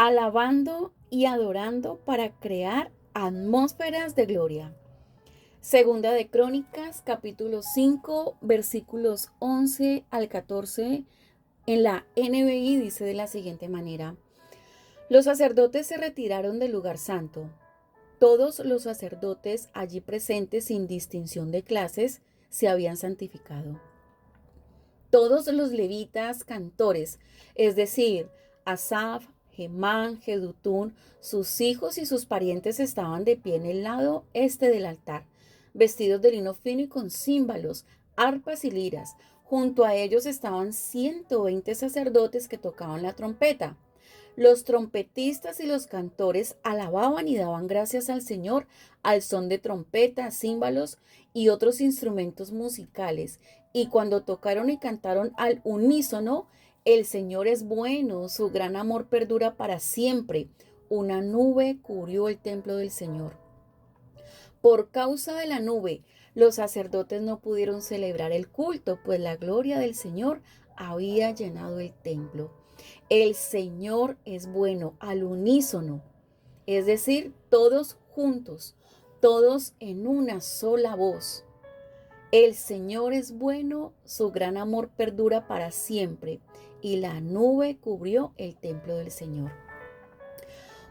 alabando y adorando para crear atmósferas de gloria. Segunda de Crónicas, capítulo 5, versículos 11 al 14, en la NBI dice de la siguiente manera: los sacerdotes se retiraron del lugar santo. Todos los sacerdotes allí presentes, sin distinción de clases, se habían santificado. Todos los levitas cantores, es decir, Asaf, Hemán, Jedutún, sus hijos y sus parientes estaban de pie en el lado este del altar, vestidos de lino fino y con címbalos, arpas y liras. Junto a ellos estaban 120 sacerdotes que tocaban la trompeta. Los trompetistas y los cantores alababan y daban gracias al Señor al son de trompetas, címbalos y otros instrumentos musicales. Y cuando tocaron y cantaron al unísono, el Señor es bueno, su gran amor perdura para siempre. Una nube cubrió el templo del Señor. Por causa de la nube, los sacerdotes no pudieron celebrar el culto, pues la gloria del Señor había llenado el templo. El Señor es bueno al unísono, es decir, todos juntos, todos en una sola voz. El Señor es bueno, su gran amor perdura para siempre, y la nube cubrió el templo del Señor.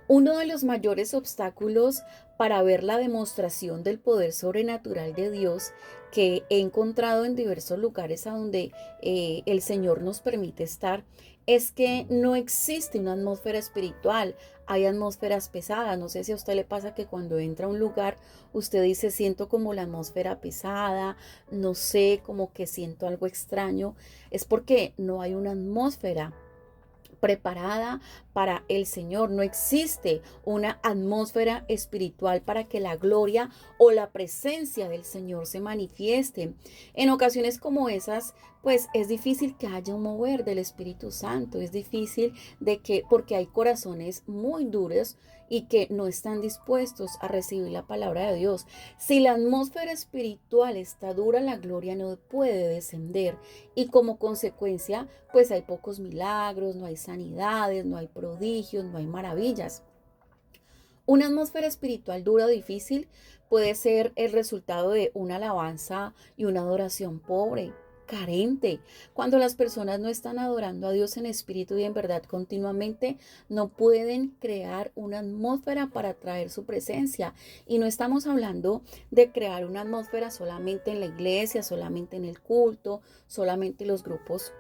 Uno de los mayores obstáculos para ver la demostración del poder sobrenatural de Dios que he encontrado en diversos lugares a donde el Señor nos permite estar es que no existe una atmósfera espiritual. Hay atmósferas pesadas. No sé si a usted le pasa que cuando entra a un lugar usted dice: siento como la atmósfera pesada, no sé, como que siento algo extraño. Es porque no hay una atmósfera preparada para el Señor. No existe una atmósfera espiritual para que la gloria o la presencia del Señor se manifieste. En ocasiones como esas, pues es difícil que haya un mover del Espíritu Santo. Es difícil de que, porque hay corazones muy duros y que no están dispuestos a recibir la palabra de Dios. Si la atmósfera espiritual está dura, la gloria no puede descender y como consecuencia, pues hay pocos milagros, no hay sanidades, no hay prodigios, no hay maravillas. Una atmósfera espiritual dura o difícil puede ser el resultado de una alabanza y una adoración pobre, carente. Cuando las personas no están adorando a Dios en espíritu y en verdad continuamente, no pueden crear una atmósfera para atraer su presencia. Y no estamos hablando de crear una atmósfera solamente en la iglesia, solamente en el culto, solamente en los grupos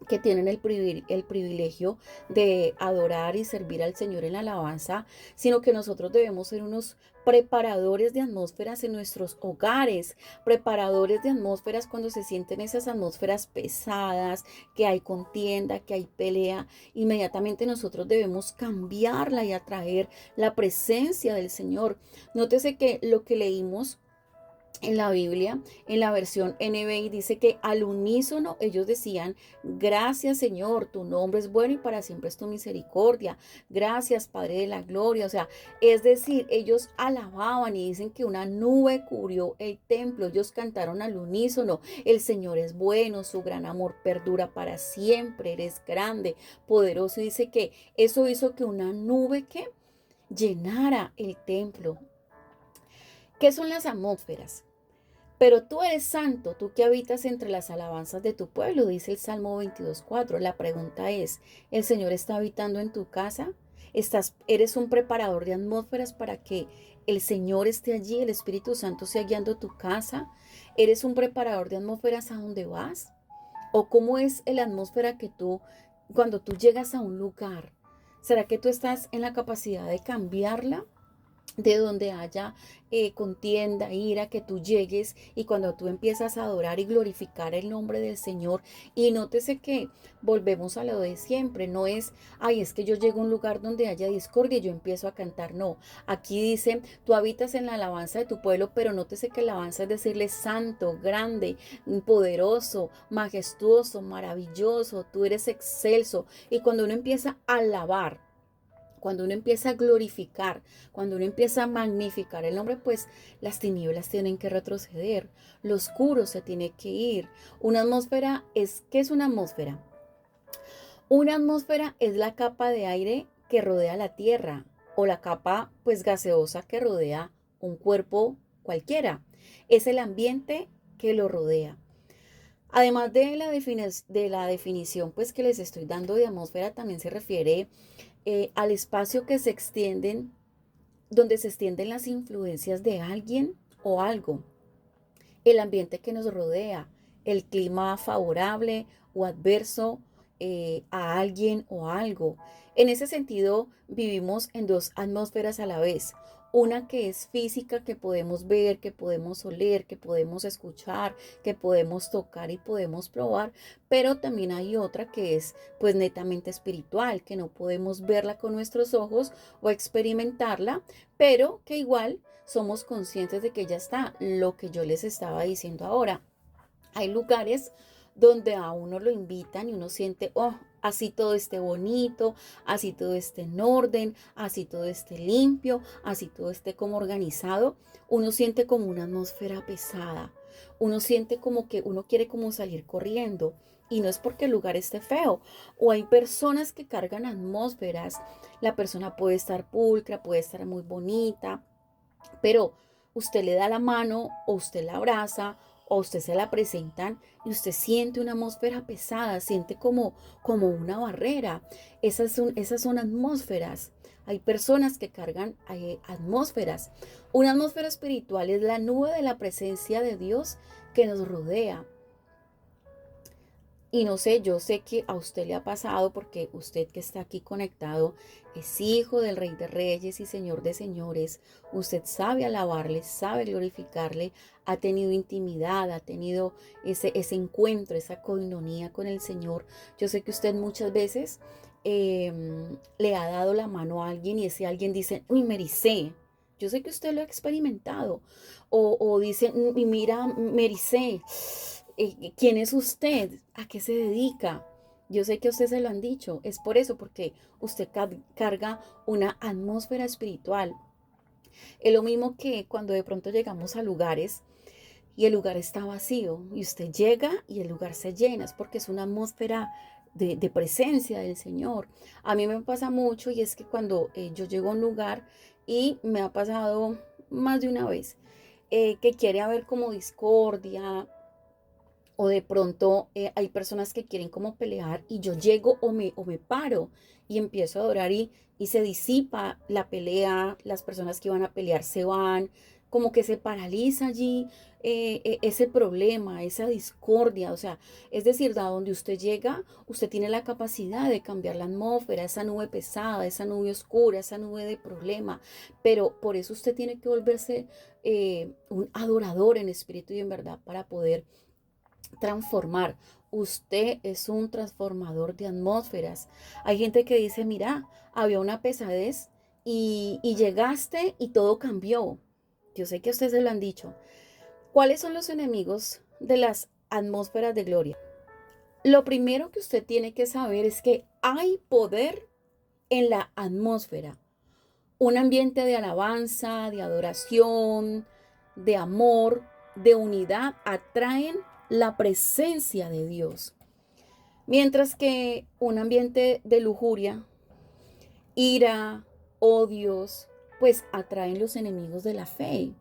que tienen el privilegio de adorar y servir al Señor en la alabanza, sino que nosotros debemos ser unos preparadores de atmósferas en nuestros hogares, preparadores de atmósferas cuando se sienten esas atmósferas pesadas, que hay contienda, que hay pelea. Inmediatamente nosotros debemos cambiarla y atraer la presencia del Señor. Nótese que lo que leímos en la Biblia, en la versión NBI, dice que al unísono ellos decían: gracias Señor, tu nombre es bueno y para siempre es tu misericordia. Gracias Padre de la gloria. O sea, es decir, ellos alababan y dicen que una nube cubrió el templo. Ellos cantaron al unísono: el Señor es bueno, su gran amor perdura para siempre, eres grande, poderoso. Y dice que eso hizo que una nube que llenara el templo. ¿Qué son las atmósferas? Pero tú eres santo, tú que habitas entre las alabanzas de tu pueblo, dice el Salmo 22:4. La pregunta es: ¿el Señor está habitando en tu casa? ¿Eres un preparador de atmósferas para que el Señor esté allí, el Espíritu Santo sea guiando tu casa? ¿Eres un preparador de atmósferas a donde vas? ¿O cómo es la atmósfera que cuando tú llegas a un lugar? ¿Será que tú estás en la capacidad de cambiarla? De donde haya contienda, ira, que tú llegues y cuando tú empiezas a adorar y glorificar el nombre del Señor. Y nótese que volvemos a lo de siempre. No es: ay, es que yo llego a un lugar donde haya discordia y yo empiezo a cantar. No, aquí dice: tú habitas en la alabanza de tu pueblo, pero nótese que la alabanza es decirle: santo, grande, poderoso, majestuoso, maravilloso, tú eres excelso. Y cuando uno empieza a alabar, cuando uno empieza a glorificar, cuando uno empieza a magnificar el nombre, pues las tinieblas tienen que retroceder, lo oscuro se tiene que ir. Una atmósfera es, ¿qué es una atmósfera? Una atmósfera es la capa de aire que rodea la Tierra o la capa pues gaseosa que rodea un cuerpo cualquiera. Es el ambiente que lo rodea. Además de la definición pues que les estoy dando de atmósfera, también se refiere al espacio que se extienden, donde se extienden las influencias de alguien o algo, el ambiente que nos rodea, el clima favorable o adverso a alguien o algo. En ese sentido, vivimos en dos atmósferas a la vez. Una que es física, que podemos ver, que podemos oler, que podemos escuchar, que podemos tocar y podemos probar, pero también hay otra que es pues netamente espiritual, que no podemos verla con nuestros ojos o experimentarla, pero que igual somos conscientes de que ya está, lo que yo les estaba diciendo ahora. Hay lugares donde a uno lo invitan y uno siente, oh, así todo esté bonito, así todo esté en orden, así todo esté limpio, así todo esté como organizado. Uno siente como una atmósfera pesada. Uno siente como que uno quiere como salir corriendo. Y no es porque el lugar esté feo. O hay personas que cargan atmósferas. La persona puede estar pulcra, puede estar muy bonita, pero usted le da la mano o usted la abraza o usted se la presentan y usted siente una atmósfera pesada, siente como una barrera. Esas son atmósferas. Hay personas que cargan atmósferas. Una atmósfera espiritual es la nube de la presencia de Dios que nos rodea. Y no sé, yo sé que a usted le ha pasado porque usted que está aquí conectado es hijo del Rey de Reyes y Señor de Señores. Usted sabe alabarle, sabe glorificarle, ha tenido intimidad, ha tenido ese encuentro, esa coinonía con el Señor. Yo sé que usted muchas veces le ha dado la mano a alguien y ese alguien dice, uy, me ericé. Yo sé que usted lo ha experimentado. O dice, y mira, me ericé. ¿Quién es usted? ¿A qué se dedica? Yo sé que a usted se lo han dicho. Es por eso, porque usted carga una atmósfera espiritual. Es lo mismo que cuando de pronto llegamos a lugares y el lugar está vacío y usted llega y el lugar se llena. Es porque es una atmósfera de presencia del Señor. A mí me pasa mucho y es que cuando yo llego a un lugar y me ha pasado más de una vez que quiere haber como discordia o de pronto hay personas que quieren como pelear y yo llego o me paro y empiezo a adorar y se disipa la pelea, las personas que iban a pelear se van, como que se paraliza allí ese problema, esa discordia, o sea, es decir, da donde usted llega, usted tiene la capacidad de cambiar la atmósfera, esa nube pesada, esa nube oscura, esa nube de problema, pero por eso usted tiene que volverse un adorador en espíritu y en verdad para poder transformar. Usted es un transformador de atmósferas. Hay gente que dice, mira, había una pesadez y llegaste y todo cambió. Yo sé que a ustedes se lo han dicho. ¿Cuáles son los enemigos de las atmósferas de gloria? Lo primero que usted tiene que saber es que hay poder en la atmósfera. Un ambiente de alabanza, de adoración, de amor, de unidad, atraen la presencia de Dios. Mientras que un ambiente de lujuria, ira, odios, pues atraen los enemigos de la fe.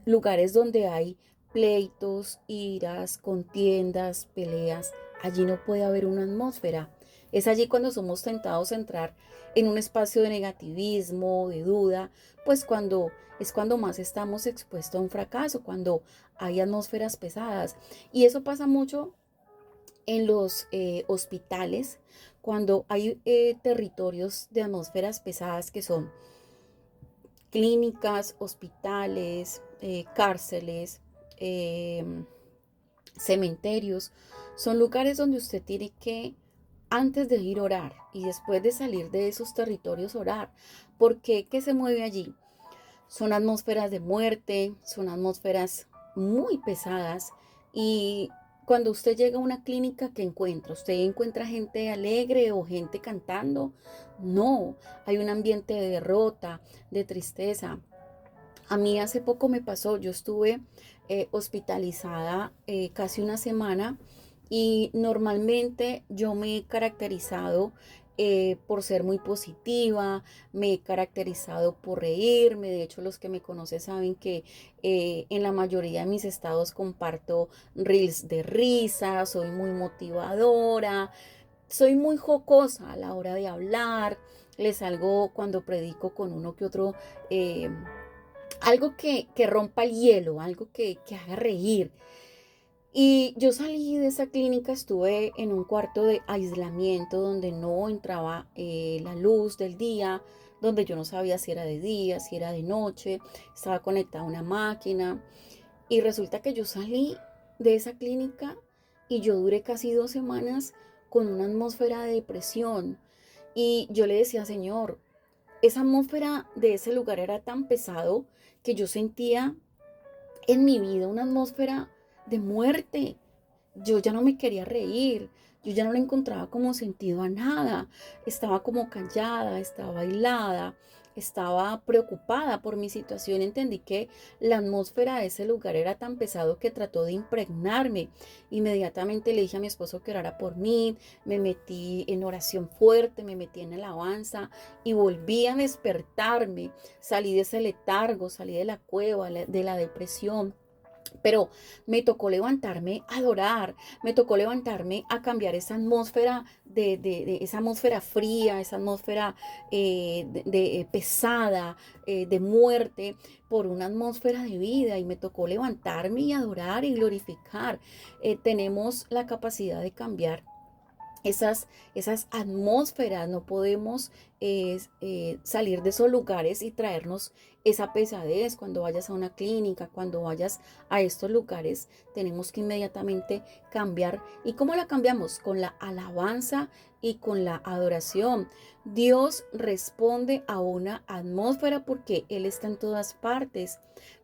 Lugares donde hay pleitos, iras, contiendas, peleas, allí no puede haber una atmósfera. Es allí cuando somos tentados a entrar en un espacio de negativismo, de duda, pues cuando más estamos expuestos a un fracaso, cuando hay atmósferas pesadas. Y eso pasa mucho en los hospitales, cuando hay territorios de atmósferas pesadas que son clínicas, hospitales, cárceles, cementerios, son lugares donde usted tiene que, antes de ir a orar y después de salir de esos territorios, orar. ¿Por qué? ¿Qué se mueve allí? Son atmósferas de muerte, son atmósferas muy pesadas y cuando usted llega a una clínica, ¿qué encuentra? ¿Usted encuentra gente alegre o gente cantando? No, hay un ambiente de derrota, de tristeza. A mí hace poco me pasó, yo estuve hospitalizada casi una semana y normalmente yo me he caracterizado por ser muy positiva, me he caracterizado por reírme. De hecho, los que me conocen saben que en la mayoría de mis estados comparto reels de risa, soy muy motivadora, soy muy jocosa a la hora de hablar, les salgo cuando predico con uno que otro, algo que rompa el hielo, algo que haga reír. Y yo salí de esa clínica, estuve en un cuarto de aislamiento donde no entraba la luz del día, donde yo no sabía si era de día, si era de noche, estaba conectada a una máquina. Y resulta que yo salí de esa clínica y yo duré casi 2 semanas con una atmósfera de depresión. Y yo le decía, Señor, esa atmósfera de ese lugar era tan pesado que yo sentía en mi vida una atmósfera de muerte. Yo ya no me quería reír, yo ya no le encontraba como sentido a nada. Estaba como callada, estaba aislada, estaba preocupada por mi situación. Entendí que la atmósfera de ese lugar era tan pesado que trató de impregnarme. Inmediatamente le dije a mi esposo que orara por mí, me metí en oración fuerte, me metí en alabanza y volví a despertarme. Salí de ese letargo, salí de la cueva, de la depresión. Pero me tocó levantarme a adorar, me tocó levantarme a cambiar esa atmósfera de esa atmósfera fría, esa atmósfera pesada, de muerte, por una atmósfera de vida. Y me tocó levantarme y adorar y glorificar. Tenemos la capacidad de cambiar esas atmósferas. No podemos salir de esos lugares y traernos esa pesadez. Cuando vayas a una clínica, cuando vayas a estos lugares, tenemos que inmediatamente cambiar. ¿Y cómo la cambiamos? Con la alabanza y con la adoración. Dios responde a una atmósfera porque Él está en todas partes,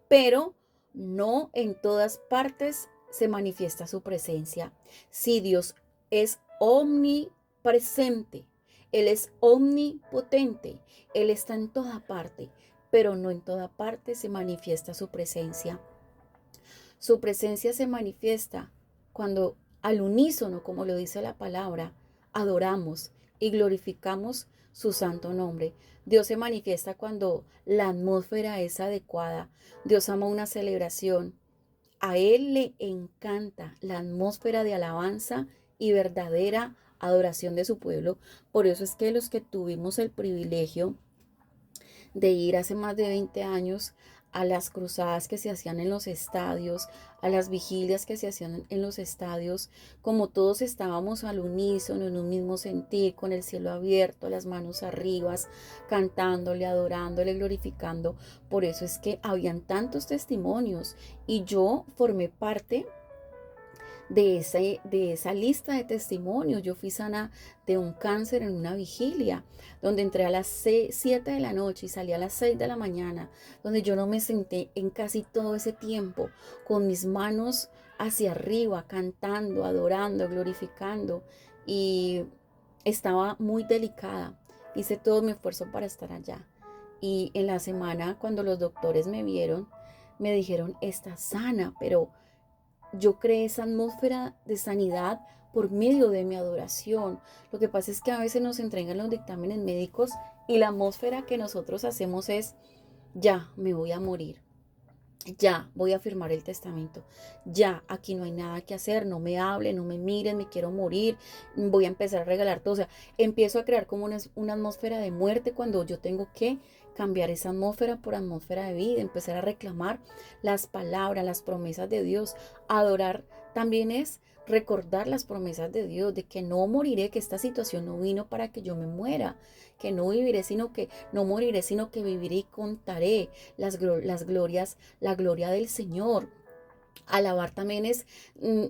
pero no en todas partes se manifiesta su presencia. Si Dios es omnipresente, Él es omnipotente, Él está en toda parte, pero no en toda parte se manifiesta su presencia. Su presencia se manifiesta cuando al unísono, como lo dice la palabra, adoramos y glorificamos su santo nombre. Dios se manifiesta cuando la atmósfera es adecuada. Dios ama una celebración. A Él le encanta la atmósfera de alabanza y verdadera adoración de su pueblo. Por eso es que los que tuvimos el privilegio de ir hace más de 20 años a las cruzadas que se hacían en los estadios, a las vigilias que se hacían en los estadios, como todos estábamos al unísono, en un mismo sentir, con el cielo abierto, las manos arriba, cantándole, adorándole, glorificando. Por eso es que habían tantos testimonios y yo formé parte de esa lista de testimonios. Yo fui sana de un cáncer en una vigilia, donde entré a las 7 de la noche y salí a las 6 de la mañana, donde yo no me senté en casi todo ese tiempo con mis manos hacia arriba, cantando, adorando, glorificando, y estaba muy delicada. Hice todo mi esfuerzo para estar allá. Y en la semana, cuando los doctores me vieron, me dijeron, está sana, pero yo creé esa atmósfera de sanidad por medio de mi adoración. Lo que pasa es que a veces nos entregan los dictámenes médicos y la atmósfera que nosotros hacemos es, ya, me voy a morir. Ya, voy a firmar el testamento. Ya, aquí no hay nada que hacer. No me hablen, no me miren, me quiero morir. Voy a empezar a regalar todo. O sea, empiezo a crear como una atmósfera de muerte cuando yo tengo que cambiar esa atmósfera por atmósfera de vida. Empezar a reclamar las palabras, las promesas de Dios. Adorar también es recordar las promesas de Dios, de que no moriré, que esta situación no vino para que yo me muera, que no viviré, sino que no moriré, sino que viviré y contaré las glorias, la gloria del Señor. Alabar también es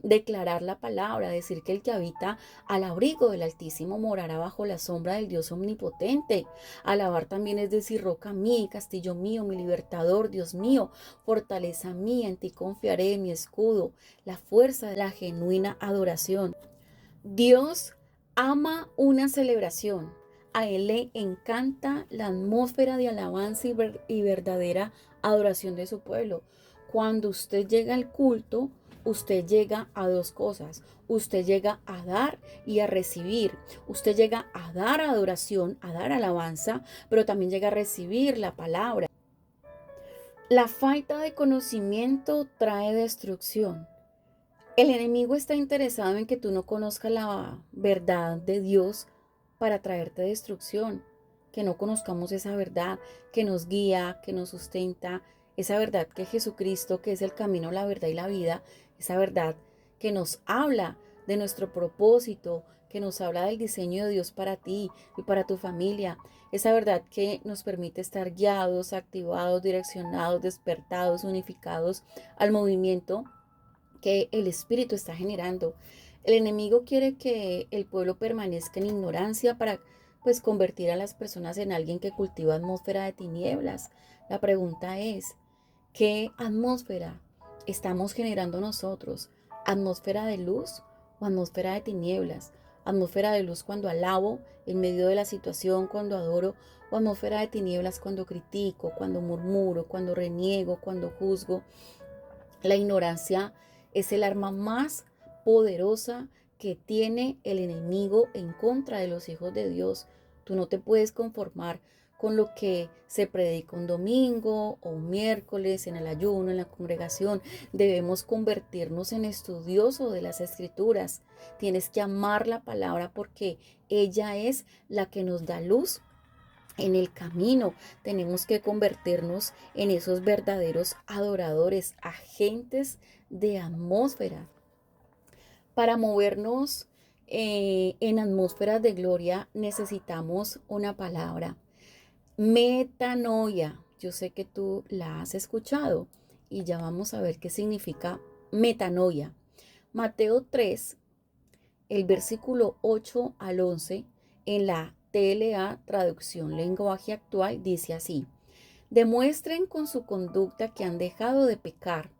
declarar la palabra, decir que el que habita al abrigo del Altísimo morará bajo la sombra del Dios omnipotente. Alabar también es decir, roca mía, castillo mío, mi libertador, Dios mío, fortaleza mía, en ti confiaré, mi escudo, la fuerza de la genuina adoración. Dios ama una celebración. A Él le encanta la atmósfera de alabanza y verdadera adoración de su pueblo. Cuando usted llega al culto, usted llega a dos cosas. Usted llega a dar y a recibir. Usted llega a dar adoración, a dar alabanza, pero también llega a recibir la palabra. La falta de conocimiento trae destrucción. El enemigo está interesado en que tú no conozcas la verdad de Dios para traerte destrucción, que no conozcamos esa verdad que nos guía, que nos sustenta, esa verdad que Jesucristo, que es el camino, la verdad y la vida, esa verdad que nos habla de nuestro propósito, que nos habla del diseño de Dios para ti y para tu familia, esa verdad que nos permite estar guiados, activados, direccionados, despertados, unificados al movimiento que el Espíritu está generando. El enemigo quiere que el pueblo permanezca en ignorancia para pues convertir a las personas en alguien que cultiva atmósfera de tinieblas. La pregunta es, ¿qué atmósfera estamos generando nosotros? ¿Atmósfera de luz o atmósfera de tinieblas? ¿Atmósfera de luz cuando alabo en medio de la situación, cuando adoro? ¿O atmósfera de tinieblas cuando critico, cuando murmuro, cuando reniego, cuando juzgo? La ignorancia es el arma más poderosa que tiene el enemigo en contra de los hijos de Dios. Tú no te puedes conformar con lo que se predica un domingo o un miércoles en el ayuno, en la congregación. Debemos convertirnos en estudiosos de las escrituras. Tienes que amar la palabra porque ella es la que nos da luz en el camino. Tenemos que convertirnos en esos verdaderos adoradores, agentes de atmósfera. Para movernos en atmósferas de gloria necesitamos una palabra, metanoia. Yo sé que tú la has escuchado y ya vamos a ver qué significa metanoia. Mateo 3, el versículo 8 al 11, en la TLA, traducción lenguaje actual, dice así: demuestren con su conducta que han dejado de pecar.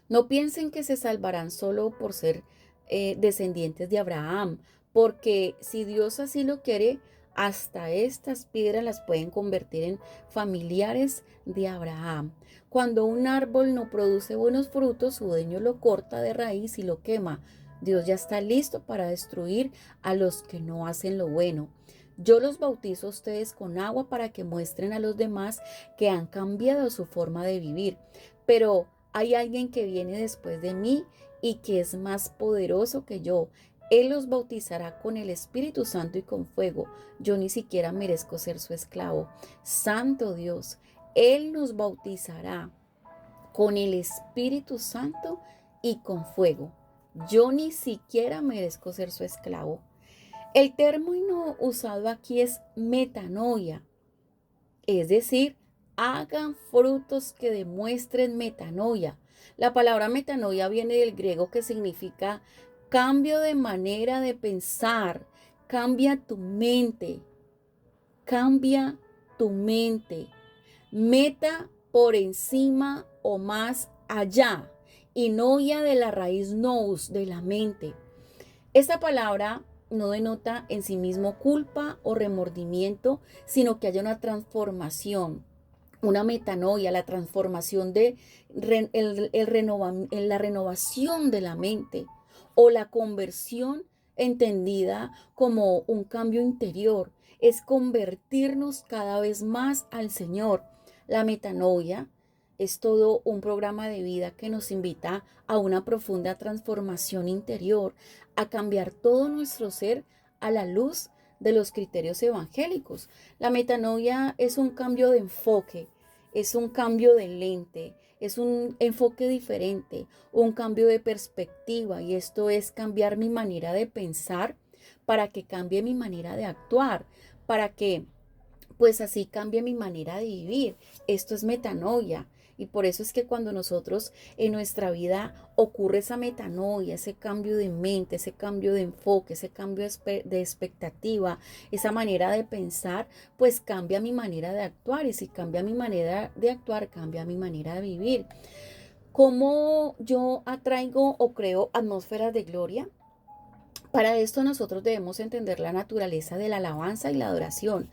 No piensen que se salvarán solo por ser descendientes de Abraham, porque si Dios así lo quiere, hasta estas piedras las pueden convertir en familiares de Abraham. Cuando un árbol no produce buenos frutos, su dueño lo corta de raíz y lo quema. Dios ya está listo para destruir a los que no hacen lo bueno. Yo los bautizo a ustedes con agua para que muestren a los demás que han cambiado su forma de vivir. Pero hay alguien que viene después de mí y que es más poderoso que yo. Él los bautizará con el Espíritu Santo y con fuego. Yo ni siquiera merezco ser su esclavo. Santo Dios, Él nos bautizará con el Espíritu Santo y con fuego. Yo ni siquiera merezco ser su esclavo. El término usado aquí es metanoia, es decir, hagan frutos que demuestren metanoia. La palabra metanoia viene del griego que significa cambio de manera de pensar. Cambia tu mente. Cambia tu mente. Meta por encima o más allá. Y noia de la raíz nous, de la mente. Esta palabra no denota en sí mismo culpa o remordimiento, sino que haya una transformación, una metanoia, la transformación de la renovación de la mente o la conversión entendida como un cambio interior. Es convertirnos cada vez más al Señor. La metanoia es todo un programa de vida que nos invita a una profunda transformación interior, a cambiar todo nuestro ser a la luz de los criterios evangélicos. La metanoia es un cambio de enfoque, es un cambio de lente, es un enfoque diferente, un cambio de perspectiva, y esto es cambiar mi manera de pensar para que cambie mi manera de actuar, para que pues así cambie mi manera de vivir. Esto es metanoia. Y por eso es que cuando nosotros en nuestra vida ocurre esa metanoia, ese cambio de mente, ese cambio de enfoque, ese cambio de expectativa, esa manera de pensar, pues cambia mi manera de actuar. Y si cambia mi manera de actuar, cambia mi manera de vivir. ¿Cómo yo atraigo o creo atmósferas de gloria? Para esto nosotros debemos entender la naturaleza de la alabanza y la adoración,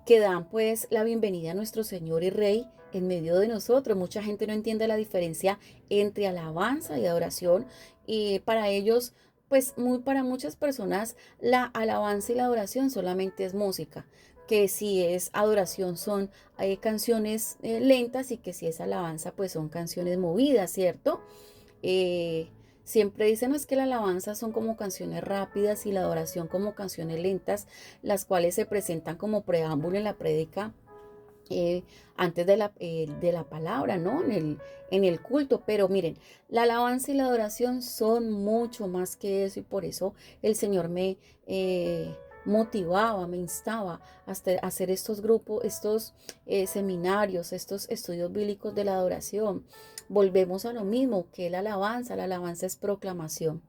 que dan pues la bienvenida a nuestro Señor y Rey en medio de nosotros. Mucha gente no entiende la diferencia entre alabanza y adoración, y para ellos, pues para muchas personas la alabanza y la adoración solamente es música, que si es adoración son canciones lentas, y que si es alabanza pues son canciones movidas, ¿cierto? Eh, Siempre dicen, no, es que la alabanza son como canciones rápidas y la adoración como canciones lentas, las cuales se presentan como preámbulo en la prédica, eh, antes de la palabra, ¿no? En el culto. Pero miren, la alabanza y la adoración son mucho más que eso, y por eso el Señor me motivaba, me instaba a hacer estos grupos, estos seminarios, estos estudios bíblicos de la adoración. Volvemos a lo mismo que la alabanza. La alabanza es proclamación.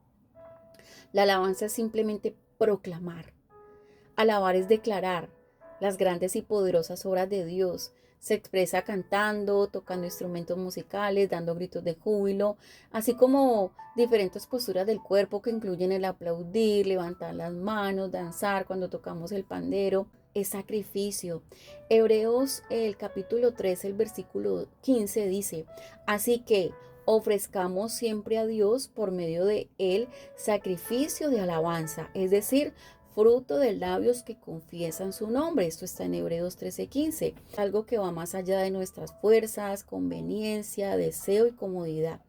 La alabanza es simplemente proclamar. Alabar es declarar las grandes y poderosas obras de Dios. Se expresa cantando, tocando instrumentos musicales, dando gritos de júbilo, así como diferentes posturas del cuerpo que incluyen el aplaudir, levantar las manos, danzar cuando tocamos el pandero. Es sacrificio. Hebreos, el capítulo 3, el versículo 15 dice, así que ofrezcamos siempre a Dios por medio de él sacrificio de alabanza, es decir, fruto de labios que confiesan su nombre. Esto está en Hebreos 13:15. Algo que va más allá de nuestras fuerzas, conveniencia, deseo y comodidad.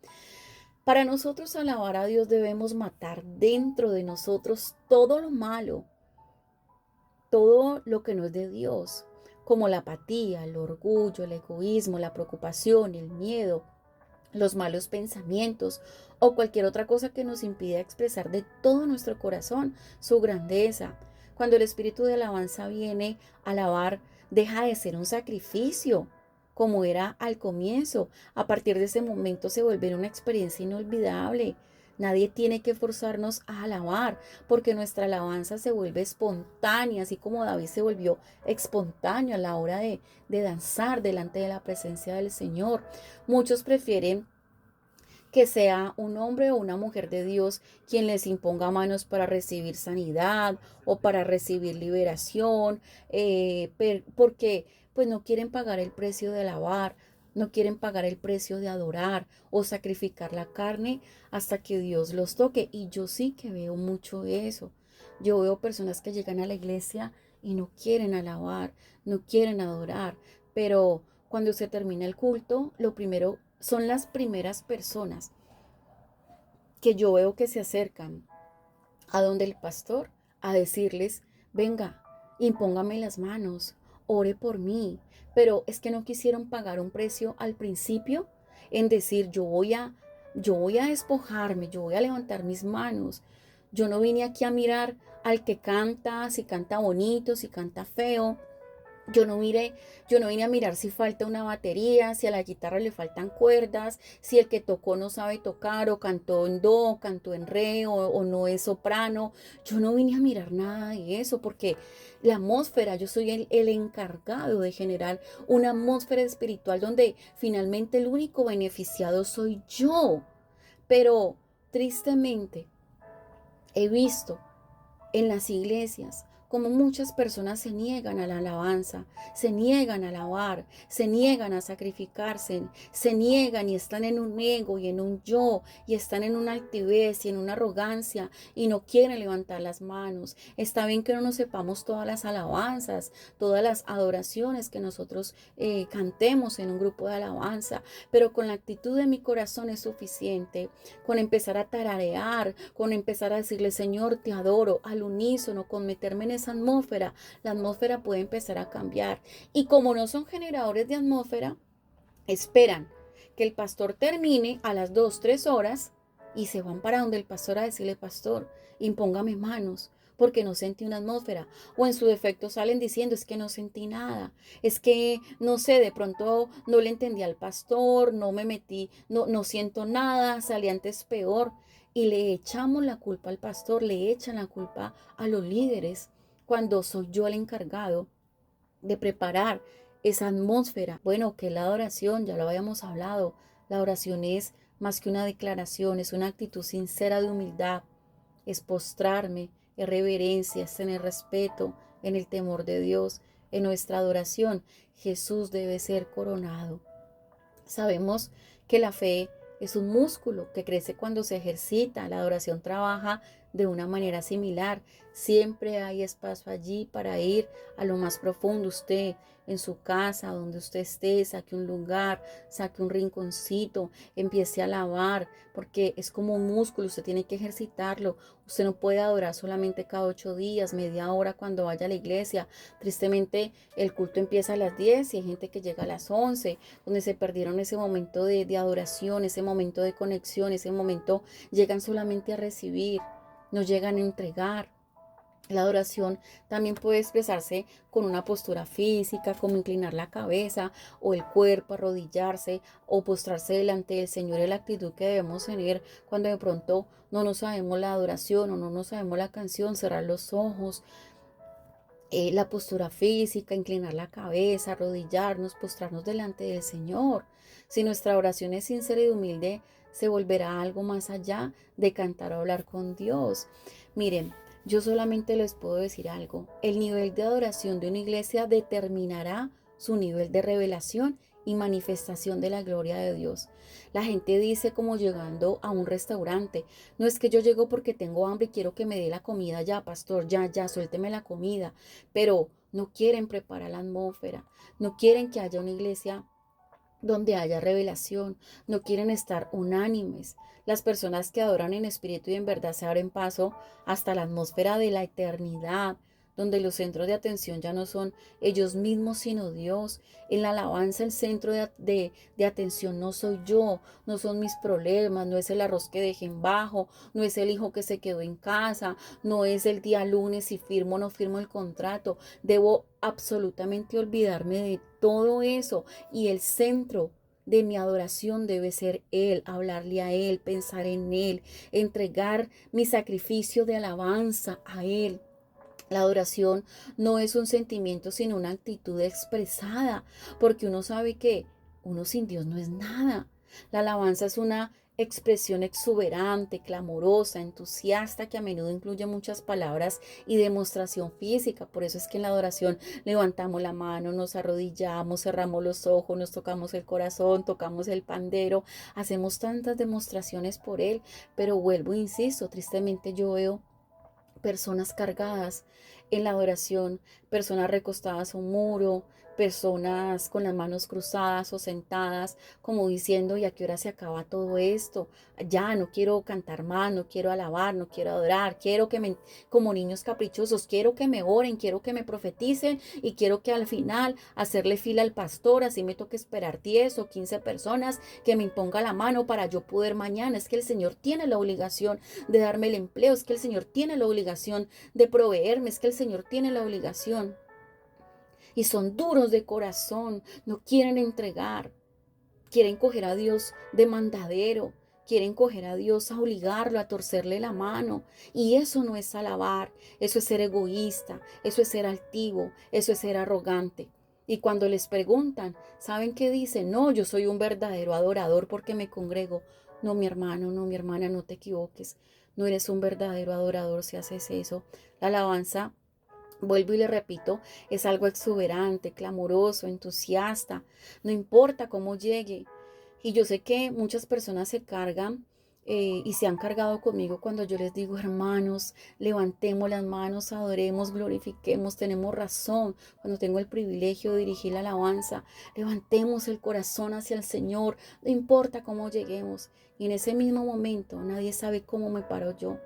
Para nosotros alabar a Dios debemos matar dentro de nosotros todo lo malo, todo lo que no es de Dios, como la apatía, el orgullo, el egoísmo, la preocupación, el miedo, los malos pensamientos o cualquier otra cosa que nos impida expresar de todo nuestro corazón su grandeza. Cuando el espíritu de alabanza viene, alabar deja de ser un sacrificio como era al comienzo. A partir de ese momento se vuelve una experiencia inolvidable. Nadie tiene que forzarnos a alabar, porque nuestra alabanza se vuelve espontánea, así como David se volvió espontáneo a la hora de danzar delante de la presencia del Señor. Muchos prefieren que sea un hombre o una mujer de Dios quien les imponga manos para recibir sanidad o para recibir liberación, porque pues no quieren pagar el precio de alabar, no quieren pagar el precio de adorar o sacrificar la carne hasta que Dios los toque. Y yo sí que veo mucho eso. Yo veo personas que llegan a la iglesia y no quieren alabar, no quieren adorar, pero cuando se termina el culto, lo primero son las primeras personas que yo veo que se acercan a donde el pastor a decirles, venga, impóngame las manos, ore por mí. Pero es que no quisieron pagar un precio al principio en decir, yo voy a despojarme, yo voy a levantar mis manos. Yo no vine aquí a mirar al que canta, si canta bonito, si canta feo. Yo no vine a mirar si falta una batería, si a la guitarra le faltan cuerdas, si el que tocó no sabe tocar o cantó en do, cantó en re o no es soprano. Yo no vine a mirar nada de eso, porque la atmósfera, yo soy el encargado de generar una atmósfera espiritual donde finalmente el único beneficiado soy yo. Pero tristemente he visto en las iglesias como muchas personas se niegan a la alabanza, se niegan a alabar, se niegan a sacrificarse, se niegan y están en un ego y en un yo, y están en una altivez y en una arrogancia y no quieren levantar las manos. Está bien que no nos sepamos todas las alabanzas, todas las adoraciones que nosotros cantemos en un grupo de alabanza, pero con la actitud de mi corazón es suficiente, con empezar a tararear, con empezar a decirle, Señor, te adoro, al unísono, con meterme en esa atmósfera. La atmósfera puede empezar a cambiar. Y como no son generadores de atmósfera, esperan que el pastor termine a las 2, 3 horas y se van para donde el pastor a decirle, pastor, impóngame manos, porque no sentí una atmósfera. O en su defecto salen diciendo, es que no sentí nada, es que no sé, de pronto no le entendí al pastor, no me metí, no siento nada, salí antes peor. Y le echamos la culpa al pastor, le echan la culpa a los líderes, cuando soy yo el encargado de preparar esa atmósfera. Bueno, que la oración, ya lo habíamos hablado, la oración es más que una declaración, es una actitud sincera de humildad, es postrarme, es reverencia, es tener respeto en el temor de Dios. En nuestra adoración, Jesús debe ser coronado. Sabemos que la fe es un músculo que crece cuando se ejercita. La adoración trabaja de una manera similar. Siempre hay espacio allí para ir a lo más profundo. Usted en su casa, donde usted esté, saque un lugar, saque un rinconcito, empiece a alabar, porque es como un músculo, usted tiene que ejercitarlo. Usted no puede adorar solamente cada 8 días, media hora cuando vaya a la iglesia. Tristemente, el culto empieza a las 10 y hay gente que llega a las 11, donde se perdieron ese momento de adoración, ese momento de conexión, ese momento llegan solamente a recibir, no llegan a entregar. La adoración también puede expresarse con una postura física, como inclinar la cabeza o el cuerpo, arrodillarse o postrarse delante del Señor. Es la actitud que debemos tener cuando de pronto no nos sabemos la adoración o no nos sabemos la canción, cerrar los ojos. La postura física, inclinar la cabeza, arrodillarnos, postrarnos delante del Señor. Si nuestra oración es sincera y humilde, se volverá algo más allá de cantar o hablar con Dios. Miren, yo solamente les puedo decir algo. El nivel de adoración de una iglesia determinará su nivel de revelación y manifestación de la gloria de Dios. La gente dice como llegando a un restaurante: no es que yo llego porque tengo hambre y quiero que me dé la comida ya, pastor, ya, suélteme la comida. Pero no quieren preparar la atmósfera, no quieren que haya una iglesia donde haya revelación, no quieren estar unánimes. Las personas que adoran en espíritu y en verdad se abren paso hasta la atmósfera de la eternidad, donde los centros de atención ya no son ellos mismos, sino Dios. En la alabanza el centro de atención no soy yo, no son mis problemas, no es el arroz que dejé en bajo, no es el hijo que se quedó en casa, no es el día lunes si firmo o no firmo el contrato. Debo absolutamente olvidarme de todo eso y el centro de mi adoración debe ser Él, hablarle a Él, pensar en Él, entregar mi sacrificio de alabanza a Él. La adoración no es un sentimiento, sino una actitud expresada, porque uno sabe que uno sin Dios no es nada. La alabanza es una expresión exuberante, clamorosa, entusiasta, que a menudo incluye muchas palabras y demostración física. Por eso es que en la adoración levantamos la mano, nos arrodillamos, cerramos los ojos, nos tocamos el corazón, tocamos el pandero, hacemos tantas demostraciones por Él. Pero vuelvo e insisto, tristemente yo veo personas cargadas en la adoración, personas recostadas a un muro, personas con las manos cruzadas o sentadas, como diciendo: ¿y a qué hora se acaba todo esto? Ya no quiero cantar más, no quiero alabar, no quiero adorar, quiero que me, como niños caprichosos, quiero que me oren, quiero que me profeticen y quiero que al final hacerle fila al pastor, así me toque esperar 10 o 15 personas que me imponga la mano para yo poder mañana. Es que el Señor tiene la obligación de darme el empleo, es que el Señor tiene la obligación de proveerme, es que el Señor tiene la obligación. Y son duros de corazón, no quieren entregar, quieren coger a Dios de mandadero, quieren coger a Dios a obligarlo, a torcerle la mano. Y eso no es alabar, eso es ser egoísta, eso es ser altivo, eso es ser arrogante. Y cuando les preguntan, ¿saben qué dicen? No, yo soy un verdadero adorador porque me congrego. No, mi hermano, no, mi hermana, no te equivoques. No eres un verdadero adorador si haces eso. La alabanza, vuelvo y le repito, es algo exuberante, clamoroso, entusiasta, no importa cómo llegue. Y yo sé que muchas personas se cargan y se han cargado conmigo cuando yo les digo: hermanos, levantemos las manos, adoremos, glorifiquemos, tenemos razón. Cuando tengo el privilegio de dirigir la alabanza, levantemos el corazón hacia el Señor, no importa cómo lleguemos. Y en ese mismo momento nadie sabe cómo me paro yo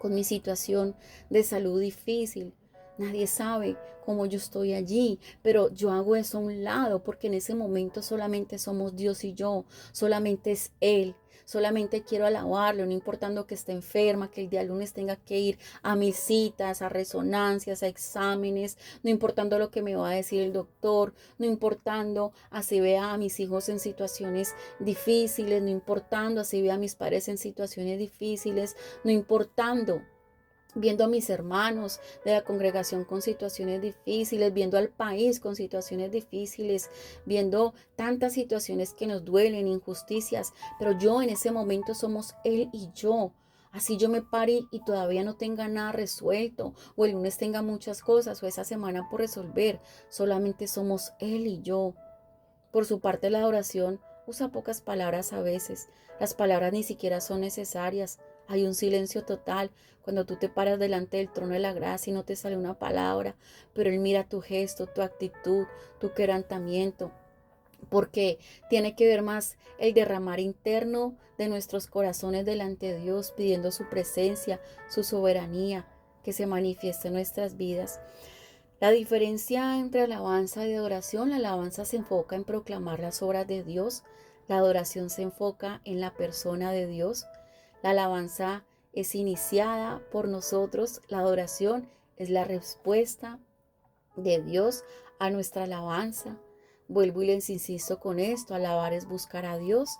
con mi situación de salud difícil. Nadie sabe cómo yo estoy allí, pero yo hago eso a un lado porque en ese momento solamente somos Dios y yo, solamente es Él. Solamente quiero alabarlo, no importando que esté enferma, que el día lunes tenga que ir a mis citas, a resonancias, a exámenes, no importando lo que me va a decir el doctor, no importando así vea a mis hijos en situaciones difíciles, no importando así vea a mis padres en situaciones difíciles, no importando viendo a mis hermanos de la congregación con situaciones difíciles, viendo al país con situaciones difíciles, viendo tantas situaciones que nos duelen, injusticias, pero yo en ese momento somos Él y yo. Así yo me pare y todavía no tenga nada resuelto, o el lunes tenga muchas cosas, o esa semana por resolver, solamente somos Él y yo. Por su parte, la adoración usa pocas palabras a veces. Las palabras ni siquiera son necesarias. Hay un silencio total cuando tú te paras delante del trono de la gracia y no te sale una palabra, pero Él mira tu gesto, tu actitud, tu quebrantamiento, porque tiene que ver más el derramar interno de nuestros corazones delante de Dios, pidiendo su presencia, su soberanía, que se manifieste en nuestras vidas. La diferencia entre alabanza y adoración: la alabanza se enfoca en proclamar las obras de Dios, la adoración se enfoca en la persona de Dios. La alabanza es iniciada por nosotros, la adoración es la respuesta de Dios a nuestra alabanza. Vuelvo y les insisto con esto: alabar es buscar a Dios,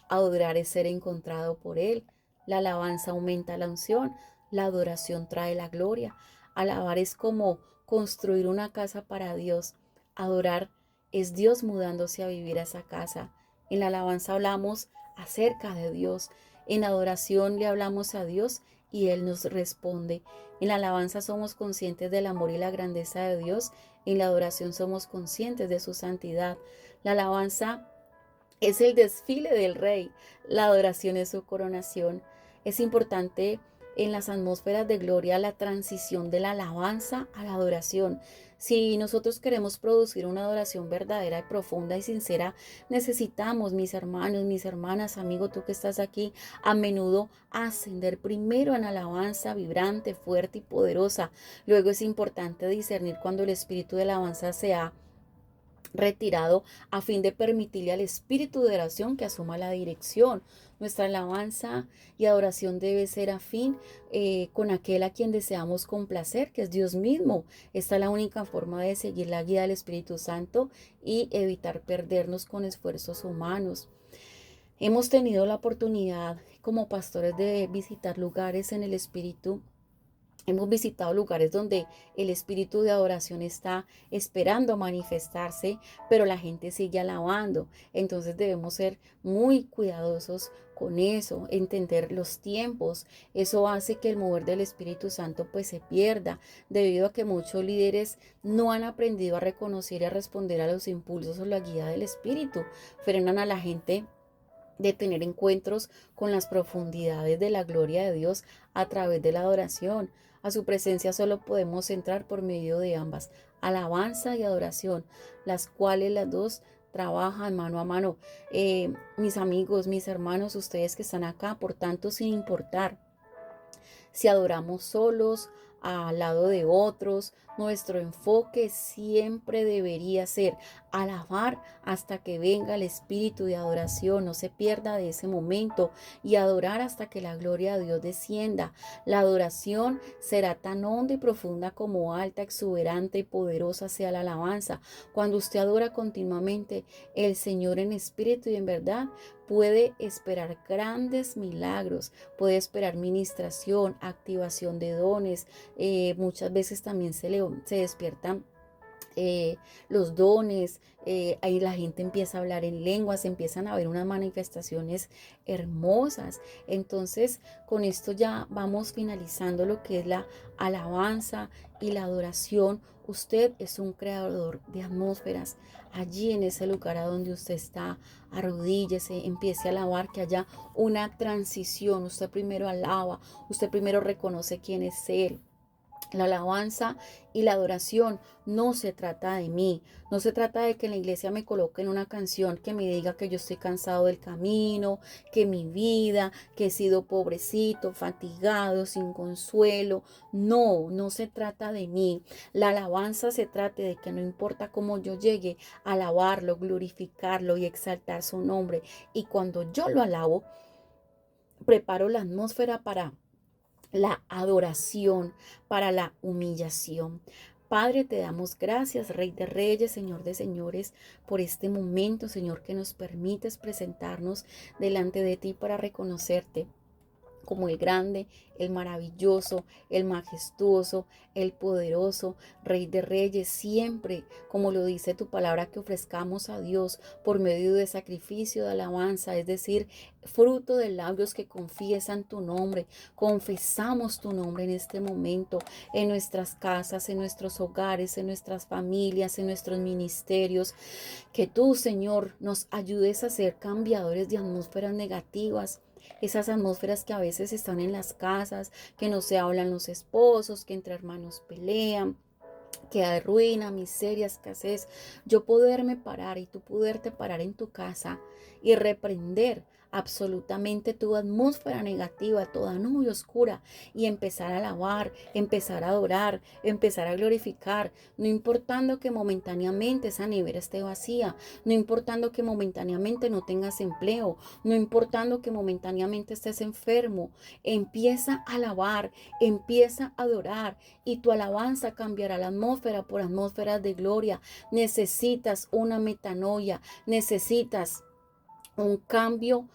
adorar es ser encontrado por Él. La alabanza aumenta la unción, la adoración trae la gloria. Alabar es como construir una casa para Dios. Adorar es Dios mudándose a vivir a esa casa. En la alabanza hablamos acerca de Dios. En adoración le hablamos a Dios y Él nos responde. En la alabanza somos conscientes del amor y la grandeza de Dios. En la adoración somos conscientes de su santidad. La alabanza es el desfile del rey. La adoración es su coronación. Es importante en las atmósferas de gloria la transición de la alabanza a la adoración. Si nosotros queremos producir una adoración verdadera y profunda y sincera, necesitamos, mis hermanos, mis hermanas, amigo, tú que estás aquí, a menudo ascender primero en alabanza vibrante, fuerte y poderosa. Luego es importante discernir cuando el espíritu de alabanza se ha retirado, a fin de permitirle al espíritu de oración que asuma la dirección. Nuestra alabanza y adoración debe ser afín con aquel a quien deseamos complacer, que es Dios mismo. Esta es la única forma de seguir la guía del Espíritu Santo y evitar perdernos con esfuerzos humanos. Hemos tenido la oportunidad como pastores de visitar lugares en el Espíritu. Hemos visitado lugares donde el espíritu de adoración está esperando manifestarse, pero la gente sigue alabando. Entonces debemos ser muy cuidadosos con eso, entender los tiempos. Eso hace que el mover del Espíritu Santo pues se pierda, debido a que muchos líderes no han aprendido a reconocer y a responder a los impulsos o la guía del Espíritu. Frenan a la gente de tener encuentros con las profundidades de la gloria de Dios a través de la adoración. A su presencia solo podemos entrar por medio de ambas, alabanza y adoración, las cuales las dos trabajan mano a mano. Mis amigos, mis hermanos, ustedes que están acá, por tanto, sin importar si adoramos solos, al lado de otros, nuestro enfoque siempre debería ser alabar hasta que venga el espíritu de adoración, no se pierda de ese momento, y adorar hasta que la gloria de Dios descienda. La adoración será tan honda y profunda como alta, exuberante y poderosa sea la alabanza. Cuando usted adora continuamente el Señor en espíritu y en verdad, puede esperar grandes milagros, puede esperar ministración, activación de dones. Muchas veces también se despiertan los dones, ahí la gente empieza a hablar en lenguas, empiezan a haber unas manifestaciones hermosas. Entonces, con esto ya vamos finalizando lo que es la alabanza y la adoración. Usted es un creador de atmósferas. Allí en ese lugar a donde usted está, arrodíllese, empiece a alabar, que haya una transición. Usted primero alaba, usted primero reconoce quién es Él. La alabanza y la adoración no se trata de mí, no se trata de que en la iglesia me coloquen una canción que me diga que yo estoy cansado del camino, que mi vida, que he sido pobrecito, fatigado, sin consuelo. No, no se trata de mí. La alabanza se trata de que no importa cómo yo llegue, a alabarlo, glorificarlo y exaltar su nombre. Y cuando yo lo alabo, preparo la atmósfera para la adoración, para la humillación. Padre, te damos gracias, Rey de Reyes, Señor de Señores, por este momento, Señor, que nos permites presentarnos delante de ti para reconocerte como el grande, el maravilloso, el majestuoso, el poderoso, Rey de Reyes, siempre, como lo dice tu palabra, que ofrezcamos a Dios por medio de sacrificio de alabanza, es decir, fruto de labios que confiesan tu nombre. Confesamos tu nombre en este momento, en nuestras casas, en nuestros hogares, en nuestras familias, en nuestros ministerios. Que tú, Señor, nos ayudes a ser cambiadores de atmósferas negativas. Esas atmósferas que a veces están en las casas, que no se hablan los esposos, que entre hermanos pelean, que hay ruina, miseria, escasez. Yo poderme parar y tú poderte parar en tu casa y reprender absolutamente toda atmósfera negativa, toda nube oscura, y empezar a alabar, empezar a adorar, empezar a glorificar, no importando que momentáneamente esa nevera esté vacía, no importando que momentáneamente no tengas empleo, no importando que momentáneamente estés enfermo. Empieza a alabar, empieza a adorar, y tu alabanza cambiará la atmósfera por atmósferas de gloria. Necesitas una metanoia, necesitas un cambio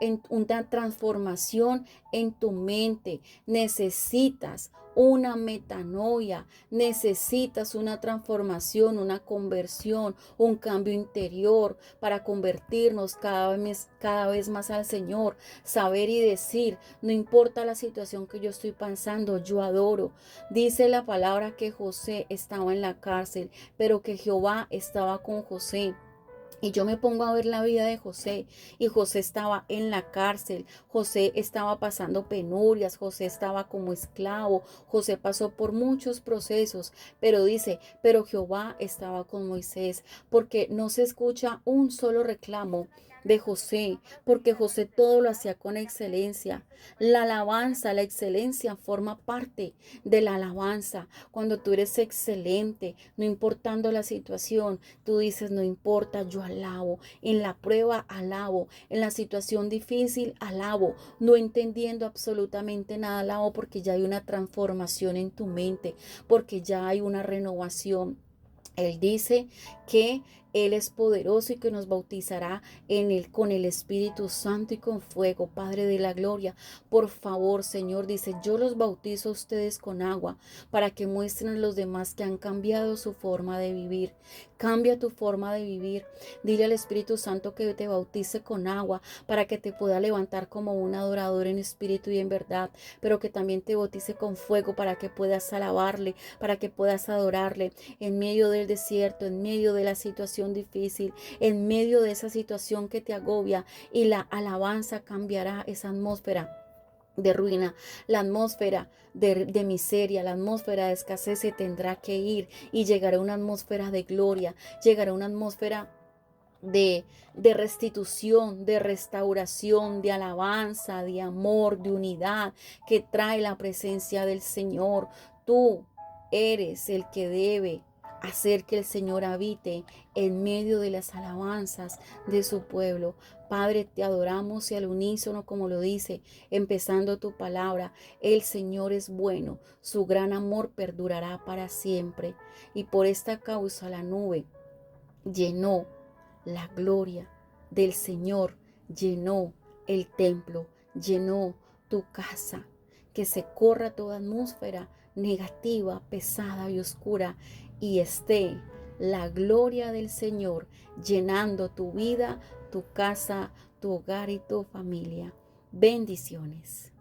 en una transformación en tu mente. Necesitas una metanoia, necesitas una transformación, una conversión, un cambio interior para convertirnos cada vez más al Señor. Saber y decir, no importa la situación que yo estoy pasando, yo adoro. Dice la palabra que José estaba en la cárcel, pero que Jehová estaba con José. Y yo me pongo a ver la vida de José, y José estaba en la cárcel, José estaba pasando penurias, José estaba como esclavo, José pasó por muchos procesos, pero dice, pero Jehová estaba con Moisés, porque no se escucha un solo reclamo de José, porque José todo lo hacía con excelencia. La alabanza, la excelencia forma parte de la alabanza. Cuando tú eres excelente, no importando la situación, tú dices, no importa, yo alabo. En la prueba alabo. En la situación difícil alabo. No entendiendo absolutamente nada, alabo, porque ya hay una transformación en tu mente, porque ya hay una renovación. Él dice que Él es poderoso y que nos bautizará con el Espíritu Santo y con fuego. Padre de la gloria, por favor, Señor, dice, yo los bautizo a ustedes con agua para que muestren a los demás que han cambiado su forma de vivir. Cambia tu forma de vivir. Dile al Espíritu Santo que te bautice con agua para que te pueda levantar como un adorador en espíritu y en verdad, pero que también te bautice con fuego para que puedas alabarle, para que puedas adorarle en medio del desierto, en medio de la situación difícil, en medio de esa situación que te agobia, y la alabanza cambiará esa atmósfera de ruina, la atmósfera de miseria, la atmósfera de escasez se tendrá que ir, y llegará una atmósfera de gloria, llegará una atmósfera de restitución, de restauración, de alabanza, de amor, de unidad que trae la presencia del Señor. Tú eres el que debe hacer que el Señor habite en medio de las alabanzas de su pueblo. Padre, te adoramos, y al unísono, como lo dice, empezando tu palabra, el Señor es bueno, su gran amor perdurará para siempre. Y por esta causa la nube llenó, la gloria del Señor llenó el templo, llenó tu casa. Que se corra toda atmósfera negativa, pesada y oscura, y esté la gloria del Señor llenando tu vida, tu casa, tu hogar y tu familia. Bendiciones.